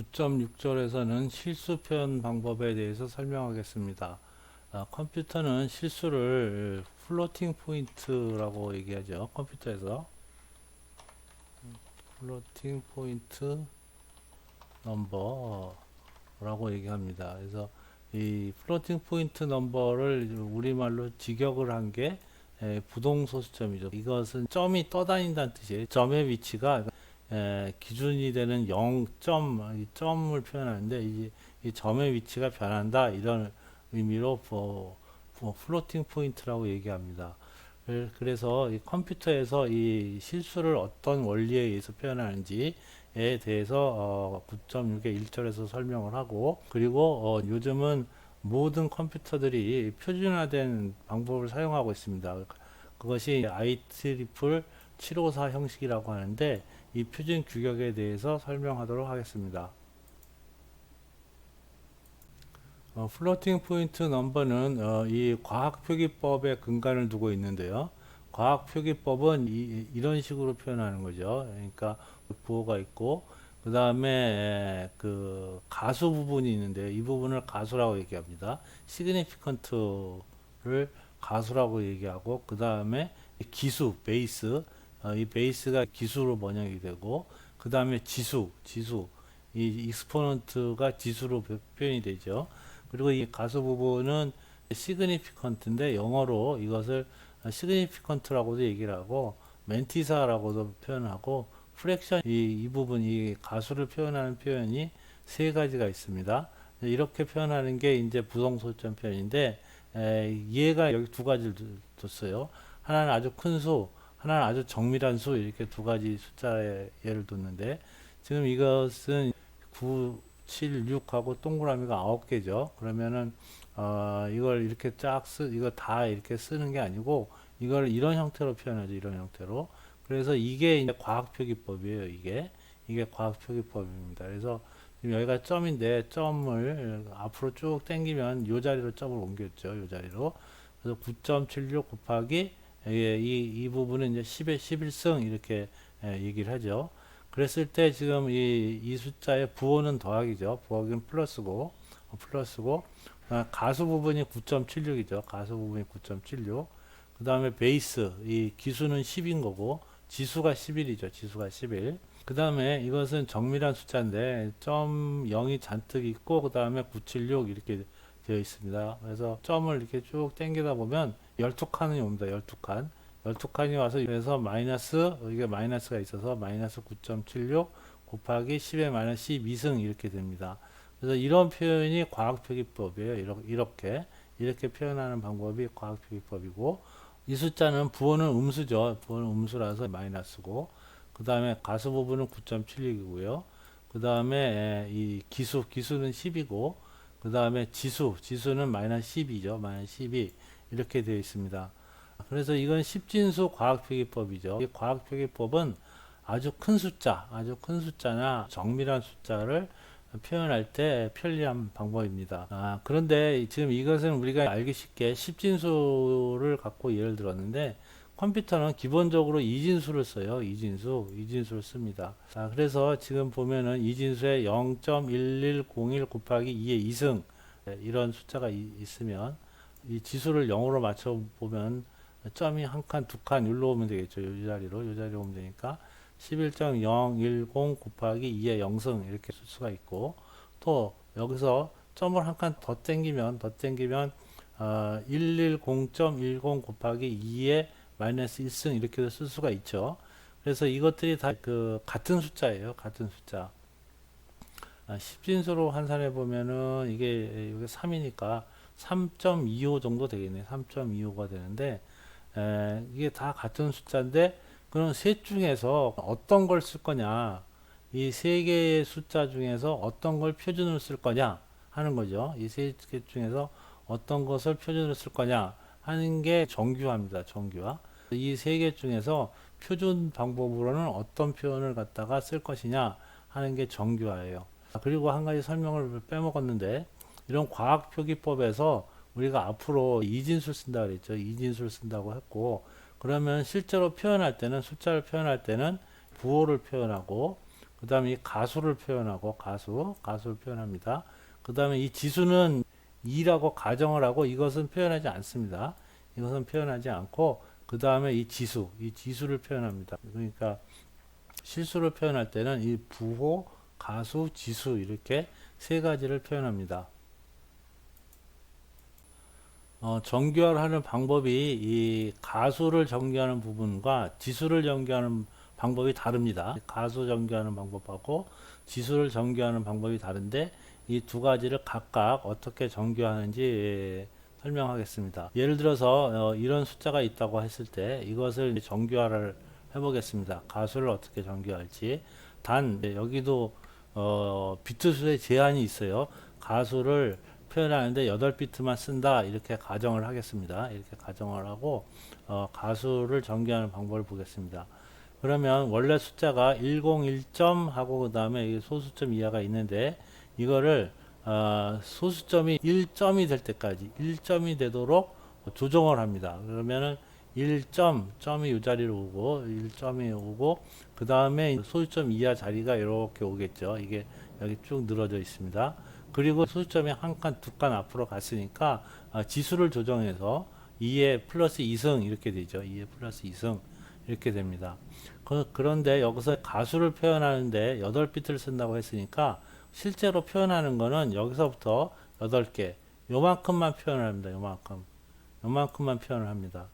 9.6절에서는 실수 표현 방법에 대해서 설명하겠습니다. 컴퓨터는 실수를 플로팅 포인트라고 얘기하죠. 컴퓨터에서 플로팅 포인트 넘버라고 얘기합니다. 그래서 이 플로팅 포인트 넘버를 우리말로 직역을 한 게 부동소수점이죠. 이것은 점이 떠다닌다는 뜻이에요. 점의 위치가 기준이 되는 0점, 이 점을 표현하는데 이 점의 위치가 변한다 이런 의미로 플로팅 포인트라고 얘기합니다. 그래서 이 컴퓨터에서 이 실수를 어떤 원리에 의해서 표현하는지에 대해서 9.6의 1절에서 설명을 하고, 그리고 요즘은 모든 컴퓨터들이 표준화된 방법을 사용하고 있습니다. 그것이 IEEE 754 형식이라고 하는데, 이 표준 규격에 대해서 설명하도록 하겠습니다. 플로팅 포인트 넘버는 이 과학표기법의 근간을 두고 있는데요. 과학표기법은 이런 식으로 표현하는 거죠. 그러니까 부호가 있고 그 다음에 그 가수 부분이 있는데 이 부분을 가수라고 얘기합니다. 시그니피컨트를 가수라고 얘기하고 그 다음에 기수, 베이스, 이 베이스가 기수로 번역이 되고 그 다음에 지수, 이 익스포넌트가 지수로 표현이 되죠. 그리고 이 가수 부분은 시그니피컨트인데 영어로 이것을 시그니피컨트라고도 얘기를 하고 멘티사라고도 표현하고 프랙션 이 부분 이 가수를 표현하는 표현이 세 가지가 있습니다. 이렇게 표현하는 게 이제 부동소점 표현인데 얘가 여기 두 가지를 뒀어요. 하나는 아주 큰 수, 하나는 아주 정밀한 수 이렇게 두 가지 숫자의 예를 뒀는데 지금 이것은 9, 7, 6하고 동그라미가 9개죠. 그러면은 이걸 이렇게 이거 다 이렇게 쓰는 게 아니고 이걸 이런 형태로 표현하죠. 이런 형태로. 그래서 이게 이제 과학표기법이에요. 이게 과학표기법입니다. 그래서 지금 여기가 점인데 점을 앞으로 쭉 당기면 이 자리로 점을 옮겼죠. 이 자리로. 그래서 9.76 곱하기 이 부분은 이제 10의 11승 이렇게 얘기를 하죠. 그랬을 때 지금 이 숫자의 부호는 더하기죠. 부호는 플러스고 가수 부분이 9.76이죠. 가수 부분이 9.76. 그 다음에 베이스 이 기수는 10인 거고 지수가 11이죠. 지수가 11. 그 다음에 이것은 정밀한 숫자인데 점 0이 잔뜩 있고 그 다음에 976 이렇게 되어 있습니다. 그래서 점을 이렇게 쭉 당기다 보면 12칸이 옵니다. 12칸. 12칸이 와서 그래서 마이너스 이게 마이너스가 있어서 마이너스 9.76 곱하기 10의 마이너스 12승 이렇게 됩니다. 그래서 이런 표현이 과학표기법이에요. 이렇게 표현하는 방법이 과학표기법이고 이 숫자는 부호는 음수죠. 부호는 음수라서 마이너스고 그 다음에 가수 부분은 9.76이고요. 그 다음에 이 기수는 10이고 그 다음에 지수는 마이너스 12죠. 마이너스 12 이렇게 되어 있습니다. 그래서 이건 십진수 과학표기법이죠. 이 과학표기법은 아주 큰 숫자나 정밀한 숫자를 표현할 때 편리한 방법입니다. 그런데 지금 이것은 우리가 알기 쉽게 십진수를 갖고 예를 들었는데 컴퓨터는 기본적으로 이진수를 써요. 이진수를 씁니다. 그래서 지금 보면은 이진수에 0.1101 곱하기 2의 2승 이런 숫자가 있으면 이 지수를 0으로 맞춰 보면 점이 한 칸, 두 칸 여기로 오면 되겠죠. 이 자리로 오면 되니까 11.010 곱하기 2의 0승 이렇게 쓸 수가 있고 또 여기서 점을 한 칸 더 땡기면 110.10 곱하기 2의 마이너스 1승 이렇게도 쓸 수가 있죠. 그래서 이것들이 다 그 같은 숫자예요. 같은 숫자. 십진수로 환산해 보면은 이게 3이니까 3.25 정도 되겠네. 3.25가 되는데 이게 다 같은 숫자인데 그럼 셋 중에서 어떤 걸 쓸 거냐 이 세 개의 숫자 중에서 어떤 걸 표준으로 쓸 거냐 하는 거죠. 이 세 개 중에서 어떤 것을 표준으로 쓸 거냐 하는 게 정규화입니다. 정규화. 이 세 개 중에서 표준 방법으로는 어떤 표현을 갖다가 쓸 것이냐 하는 게 정규화예요. 그리고 한 가지 설명을 빼먹었는데 이런 과학표기법에서 우리가 앞으로 이진수를 쓴다 그랬죠. 이진수를 쓴다고 했고 그러면 실제로 표현할 때는 숫자를 표현할 때는 부호를 표현하고 그 다음에 이 가수를 표현하고 가수를 표현합니다. 그 다음에 이 지수는 2라고 가정을 하고 이것은 표현하지 않습니다. 이것은 표현하지 않고 그 다음에 이 지수를 표현합니다. 그러니까 실수를 표현할 때는 이 부호, 가수, 지수 이렇게 세 가지를 표현합니다. 정규화하는 방법이 이 가수를 정규하는 부분과 지수를 정규하는 방법이 다릅니다. 가수 정규하는 방법하고 지수를 정규하는 방법이 다른데 이 두 가지를 각각 어떻게 정규하는지 설명하겠습니다. 예를 들어서 이런 숫자가 있다고 했을 때 이것을 정규화를 해보겠습니다. 가수를 어떻게 정규할지. 단 여기도 비트 수의 제한이 있어요. 가수를 표현하는데 8비트만 쓴다 이렇게 가정을 하겠습니다. 이렇게 가정을 하고 가수를 정규하는 방법을 보겠습니다. 그러면 원래 숫자가 101점 하고 그 다음에 소수점 이하가 있는데 이거를 소수점이 1점이 될 때까지 1점이 되도록 조정을 합니다. 그러면은 1점이 이 자리로 오고 1점이 오고 그 다음에 소수점 이하 자리가 이렇게 오겠죠. 이게 여기 쭉 늘어져 있습니다. 그리고 소수점이 한 칸, 두 칸 앞으로 갔으니까 지수를 조정해서 2에 플러스 2승 이렇게 되죠. 2에 플러스 2승 이렇게 됩니다. 그런데 여기서 가수를 표현하는데 8비트를 쓴다고 했으니까 실제로 표현하는 거는 여기서부터 8개 요만큼만 표현을 합니다. 요만큼만 표현을 합니다.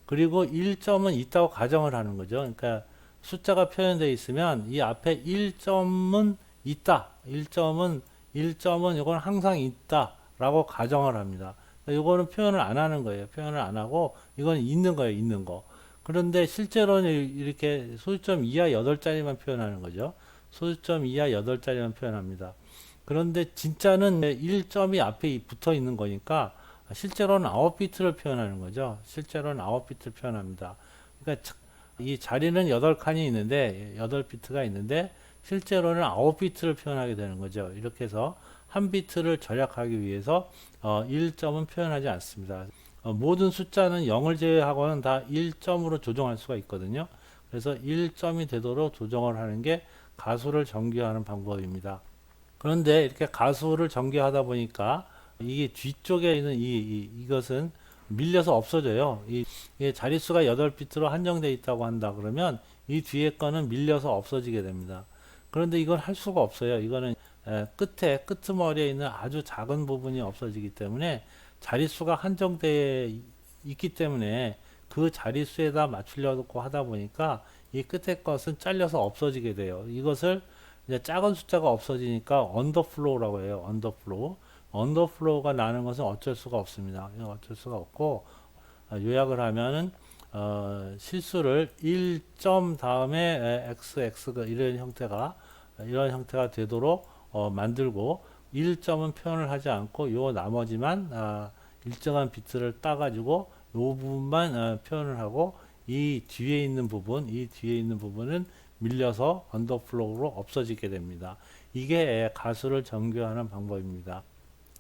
그리고 1점은 있다고 가정을 하는 거죠. 그러니까 숫자가 표현되어 있으면 이 앞에 1점은 있다. 1점은 이건 항상 있다라고 가정을 합니다. 이거는 표현을 안 하는 거예요. 표현을 안 하고 이건 있는 거예요. 있는 거. 그런데 실제로는 이렇게 소수점 이하 8자리만 표현하는 거죠. 소수점 이하 8자리만 표현합니다. 그런데 진짜는 1점이 앞에 붙어 있는 거니까 실제로는 9비트를 표현하는 거죠. 실제로는 9비트를 표현합니다. 그러니까 이 자리는 8칸이 있는데 8비트가 있는데 실제로는 9비트를 표현하게 되는 거죠. 이렇게 해서 한 비트를 절약하기 위해서 1점은 표현하지 않습니다. 모든 숫자는 0을 제외하고는 다 1점으로 조정할 수가 있거든요. 그래서 1점이 되도록 조정을 하는 게 가수를 정규하는 방법입니다. 그런데 이렇게 가수를 정규하다 보니까 이게 뒤쪽에 있는 이것은 밀려서 없어져요. 이 자릿수가 8비트로 한정되어 있다고 한다 그러면 이 뒤에 거는 밀려서 없어지게 됩니다. 그런데 이건 할 수가 없어요. 이거는 끄트머리에 있는 아주 작은 부분이 없어지기 때문에 자릿수가 한정되어 있기 때문에 그 자릿수에다 맞추려고 하다 보니까 이 끝에 것은 잘려서 없어지게 돼요. 이것을 이제 작은 숫자가 없어지니까 언더플로우라고 해요. 언더플로우가 나는 것은 어쩔 수가 없습니다. 어쩔 수가 없고 요약을 하면은 실수를 1점 다음에 x가 이런 형태가 되도록 만들고 1점은 표현을 하지 않고 요 나머지만 일정한 비트를 따가지고 요 부분만 표현을 하고 이 뒤에 있는 부분은 밀려서 언더플로우로 없어지게 됩니다. 이게 가수를 정규하는 방법입니다.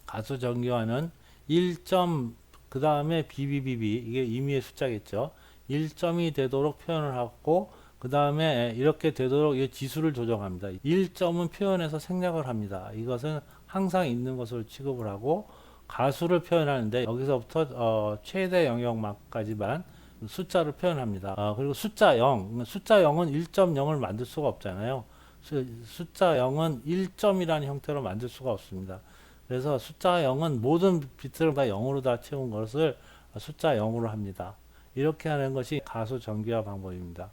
가수 정규화는 1점 그 다음에 BBBB 이게 임의의 숫자겠죠. 1점이 되도록 표현을 하고 그 다음에 이렇게 되도록 이 지수를 조정합니다. 1점은 표현해서 생략을 합니다. 이것은 항상 있는 것으로 취급을 하고 가수를 표현하는데 여기서부터 최대 영역만까지만 숫자를 표현합니다. 그리고 숫자 0은 1.0을 만들 수가 없잖아요. 숫자 0은 1점이라는 형태로 만들 수가 없습니다. 그래서 숫자 0은 모든 비트를 다 0으로 다 채운 것을 숫자 0으로 합니다. 이렇게 하는 것이 가수 정규화 방법입니다.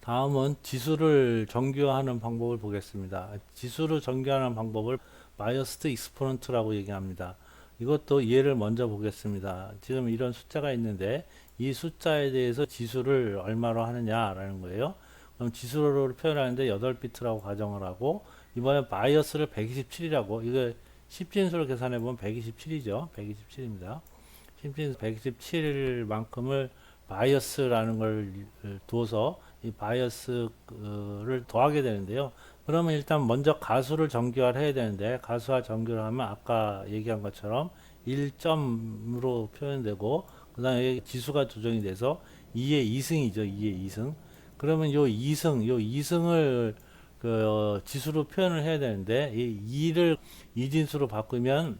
다음은 지수를 정규화하는 방법을 보겠습니다. 지수를 정규화하는 방법을 바이어스드 익스포넌트라고 얘기합니다. 이것도 예를 먼저 보겠습니다. 지금 이런 숫자가 있는데 이 숫자에 대해서 지수를 얼마로 하느냐라는 거예요. 그럼 지수를 표현하는데 8비트라고 가정을 하고 이번에 바이어스를 127이라고 이거 10진수를 계산해 보면 127이죠. 127입니다. 10진수 127만큼을 바이어스라는 걸 둬서 이 바이어스를 더하게 되는데요. 그러면 일단 먼저 가수를 정규화를 해야 되는데 가수와 정규를 하면 아까 얘기한 것처럼 1점으로 표현되고 그 다음에 지수가 조정이 돼서 2의 2승이죠. 2의 2승. 그러면 요 2승을 지수로 표현을 해야 되는데 이 2를 이진수로 바꾸면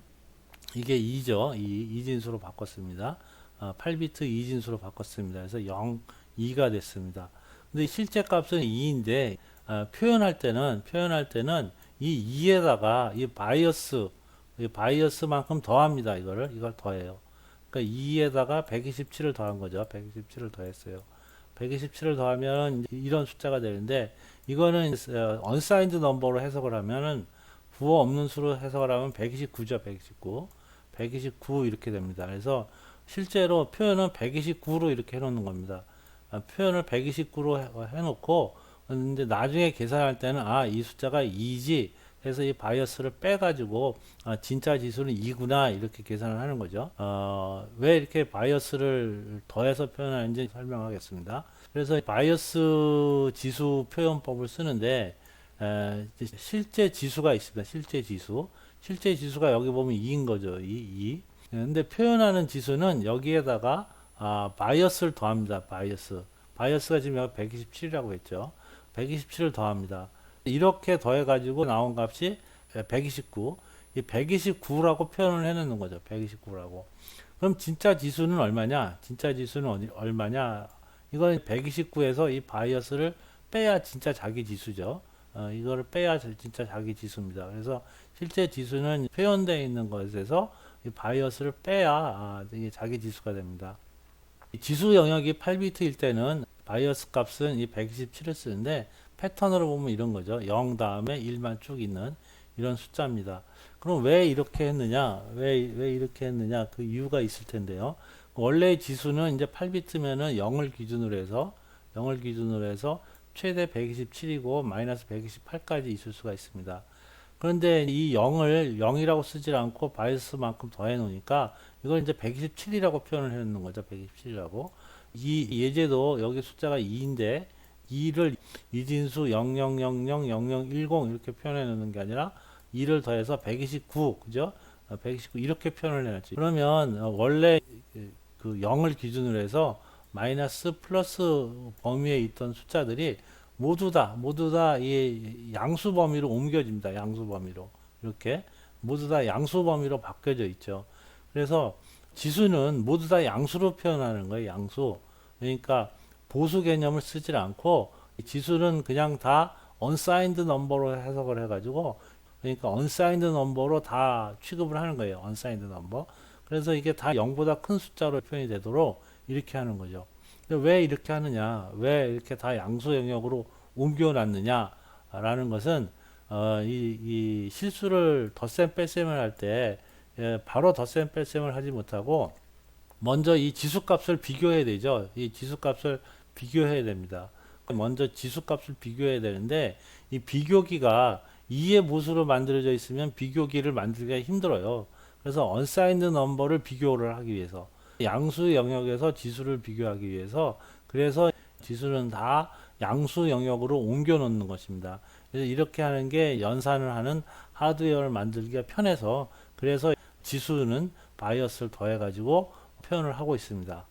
이게 2죠. 이진수로 바꿨습니다. 8비트 이진수로 바꿨습니다. 그래서 0, 2가 됐습니다. 근데 실제 값은 2인데 표현할 때는 이 2에다가 이 바이어스만큼 더합니다. 이걸 더해요. 그러니까 2에다가 127을 더한 거죠. 127을 더했어요. 127을 더하면 이런 숫자가 되는데 이거는 unsigned number로 해석을 하면은 부호 없는 수로 해석을 하면 129죠. 129. 129 이렇게 됩니다. 그래서 실제로 표현은 129로 이렇게 해놓는 겁니다. 표현을 129로 해놓고 근데 나중에 계산할 때는 이 숫자가 2지 해서 이 바이어스를 빼가지고 진짜 지수는 2구나 이렇게 계산을 하는 거죠. 왜 이렇게 바이어스를 더해서 표현하는지 설명하겠습니다. 그래서 바이어스 지수 표현법을 쓰는데 실제 지수가 있습니다. 실제 지수가 여기 보면 2인 거죠. 2. 근데 표현하는 지수는 여기에다가 바이어스를 더합니다. 바이어스가 지금 여기 127이라고 했죠. 127을 더합니다. 이렇게 더해가지고 나온 값이 129. 이 129라고 표현을 해놓는 거죠. 129라고. 그럼 진짜 지수는 얼마냐? 진짜 지수는 얼마냐? 이건 129에서 이 바이어스를 빼야 진짜 자기 지수죠. 이거를 빼야 진짜 자기 지수입니다. 그래서 실제 지수는 표현되어 있는 것에서 이 바이어스를 빼야 이게 자기 지수가 됩니다. 지수 영역이 8비트일 때는 바이어스 값은 이 127을 쓰는데 패턴으로 보면 이런 거죠. 0 다음에 1만 쭉 있는 이런 숫자입니다. 그럼 왜 이렇게 했느냐? 왜 이렇게 했느냐? 그 이유가 있을 텐데요. 원래 지수는 이제 8비트면은 0을 기준으로 해서 최대 127이고 마이너스 128까지 있을 수가 있습니다. 그런데 이 0을 0이라고 쓰질 않고 바이어스만큼 더해 놓으니까 이걸 이제 127이라고 표현을 해 놓는 거죠. 127이라고. 이 예제도 여기 숫자가 2인데 2를 이진수 00000010 이렇게 표현해 놓는 게 아니라 2를 더해서 129, 그죠? 129 이렇게 표현을 해놨지. 그러면 원래 그 0을 기준으로 해서 마이너스 플러스 범위에 있던 숫자들이 모두 다 이 양수 범위로 옮겨집니다. 양수 범위로. 이렇게 모두 다 양수 범위로 바뀌어져 있죠. 그래서 지수는 모두 다 양수로 표현하는 거예요. 양수. 그러니까 보수 개념을 쓰질 않고 지수는 그냥 다 unsigned number로 해석을 해가지고 그러니까 unsigned number로 다 취급을 하는 거예요. unsigned number. 그래서 이게 다 0보다 큰 숫자로 표현이 되도록 이렇게 하는 거죠. 왜 이렇게 하느냐? 왜 이렇게 다 양수 영역으로 옮겨놨느냐? 라는 것은 이 실수를 덧셈 뺄셈을 할 때 바로 덧셈 뺄셈을 하지 못하고 먼저 이 지수값을 비교해야 되죠. 이 지수값을 비교해야 됩니다. 먼저 지수값을 비교해야 되는데 이 비교기가 2의 모수로 만들어져 있으면 비교기를 만들기가 힘들어요. 그래서 unsigned number를 비교를 하기 위해서 양수 영역에서 지수를 비교하기 위해서 그래서 지수는 다 양수 영역으로 옮겨 놓는 것입니다. 그래서 이렇게 하는 게 연산을 하는 하드웨어를 만들기가 편해서 그래서 지수는 바이어스를 더해 가지고 표현을 하고 있습니다.